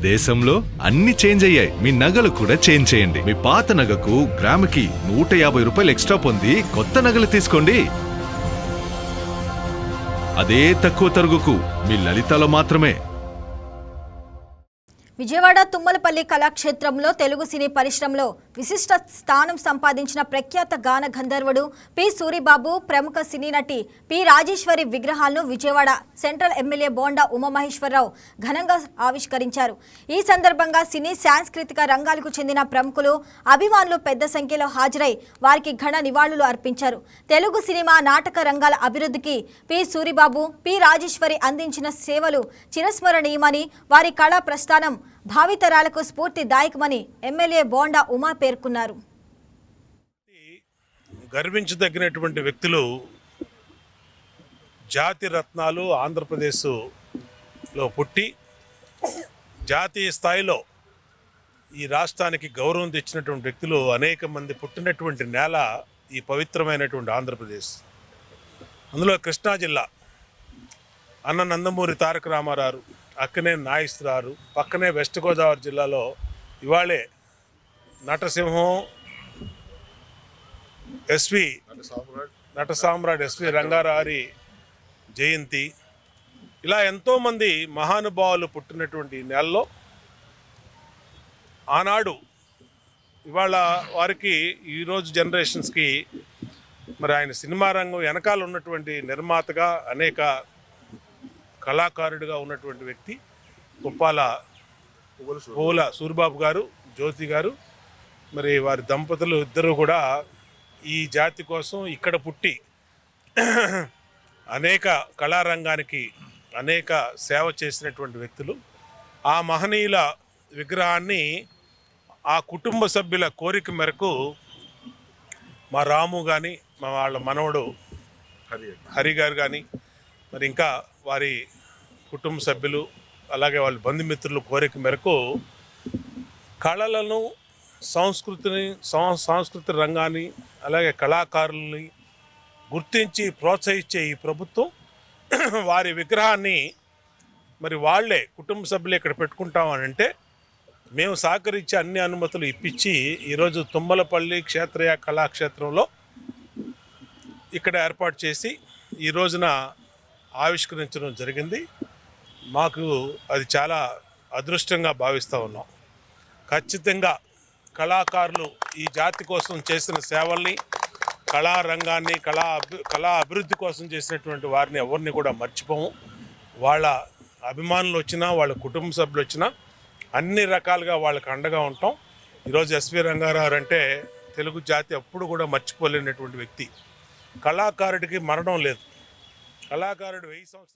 దేశంలో అన్ని చేంజ్ అయ్యాయి, మీ నగలు కూడా చేంజ్ చేయండి. మీ పాత నగకు గ్రాముకి 150 రూపాయలు ఎక్స్ట్రా పొంది కొత్త నగలు తీసుకోండి. అదే తక్కువ తరుగుకు మీ లలితలో మాత్రమే. విజయవాడ తుమ్మలపల్లి కళాక్షేత్రంలో తెలుగు సినీ పరిశ్రమలో విశిష్ట స్థానం సంపాదించిన ప్రఖ్యాత గాన గంధర్వుడు పి సూరిబాబు, ప్రముఖ సినీ నటి పి రాజేశ్వరి విగ్రహాలను విజయవాడ సెంట్రల్ ఎమ్మెల్యే బోండా ఉమామహేశ్వరరావు ఘనంగా ఆవిష్కరించారు. ఈ సందర్భంగా సినీ సాంస్కృతిక రంగాలకు చెందిన ప్రముఖులు, అభిమానులు పెద్ద సంఖ్యలో హాజరై వారికి ఘన నివాళులు అర్పించారు. తెలుగు సినిమా, నాటక రంగాల అభివృద్ధికి పి సూరిబాబు, పి రాజేశ్వరి అందించిన సేవలు చిరస్మరణీయమని, వారి కళా ప్రస్థానం భావితరాలకు స్ఫూర్తిదాయకమని ఎమ్మెల్యే బోండా ఉమా పేర్కొన్నారు. గర్వించదగినటువంటి వ్యక్తులు, జాతి రత్నాలు ఆంధ్రప్రదేశ్లో పుట్టి జాతీయ స్థాయిలో ఈ రాష్ట్రానికి గౌరవం తెచ్చినటువంటి వ్యక్తులు అనేక మంది పుట్టినటువంటి నేల ఈ పవిత్రమైనటువంటి ఆంధ్రప్రదేశ్. అందులో కృష్ణా జిల్లా అన్న నందమూరి తారక రామారావు, అక్కనే నాగేశ్వరరావు, పక్కనే వెస్ట్ గోదావరి జిల్లాలో ఇవాళే నటసింహం నట సామ్రాట్ ఎస్వి రంగారావు జయంతి, ఇలా ఎంతోమంది మహానుభావులు పుట్టినటువంటి నెలలో ఆనాడు ఇవాళ వారికి ఈరోజు జనరేషన్స్కి మరి ఆయన సినిమా రంగం వెనకాల ఉన్నటువంటి నిర్మాతగా, అనేక కళాకారుడిగా ఉన్నటువంటి వ్యక్తి పుప్పాల సూరిబాబు గారు, జ్యోతి గారు. మరి వారి దంపతులు ఇద్దరు కూడా ఈ జాతి కోసం ఇక్కడ పుట్టి అనేక కళారంగానికి అనేక సేవ చేసినటువంటి వ్యక్తులు. ఆ మహనీయుల విగ్రహాన్ని ఆ కుటుంబ సభ్యుల కోరిక మేరకు మా రాము కానీ, మా వాళ్ళ మనవడు హరి గారు కానీ, మరి ఇంకా వారి కుటుంబ సభ్యులు, అలాగే వాళ్ళ బంధుమిత్రుల కోరిక మేరకు కళలను, సాంస్కృతిక రంగాన్ని, అలాగే కళాకారులని గుర్తించి ప్రోత్సహించే ఈ ప్రభుత్వం వారి విగ్రహాన్ని మరి వాళ్ళే కుటుంబ సభ్యులు ఇక్కడ పెట్టుకుంటామని అంటే మేము సహకరించి అన్ని అనుమతులు ఇప్పించి ఈరోజు తుమ్మలపల్లి క్షేత్రయ కళాక్షేత్రంలో ఇక్కడ ఏర్పాటు చేసి ఈ రోజున ఆవిష్కరించడం జరిగింది. మాకు అది చాలా అదృష్టంగా భావిస్తూ ఉన్నాం. ఖచ్చితంగా కళాకారులు ఈ జాతి కోసం చేసిన సేవల్ని, కళారంగాన్ని, కళా అభివృద్ధి కోసం చేసినటువంటి వారిని ఎవరిని కూడా మర్చిపోము. వాళ్ళ అభిమానులు వచ్చినా, వాళ్ళ కుటుంబ సభ్యులు వచ్చినా అన్ని రకాలుగా వాళ్ళకి అండగా ఉంటాం. ఈరోజు ఎస్వి రంగారావు అంటే తెలుగు జాతి ఎప్పుడు కూడా మర్చిపోలేనటువంటి వ్యక్తి. కళాకారుడికి మరణం లేదు. కళాకారుడు 1000 సంవత్సరాలు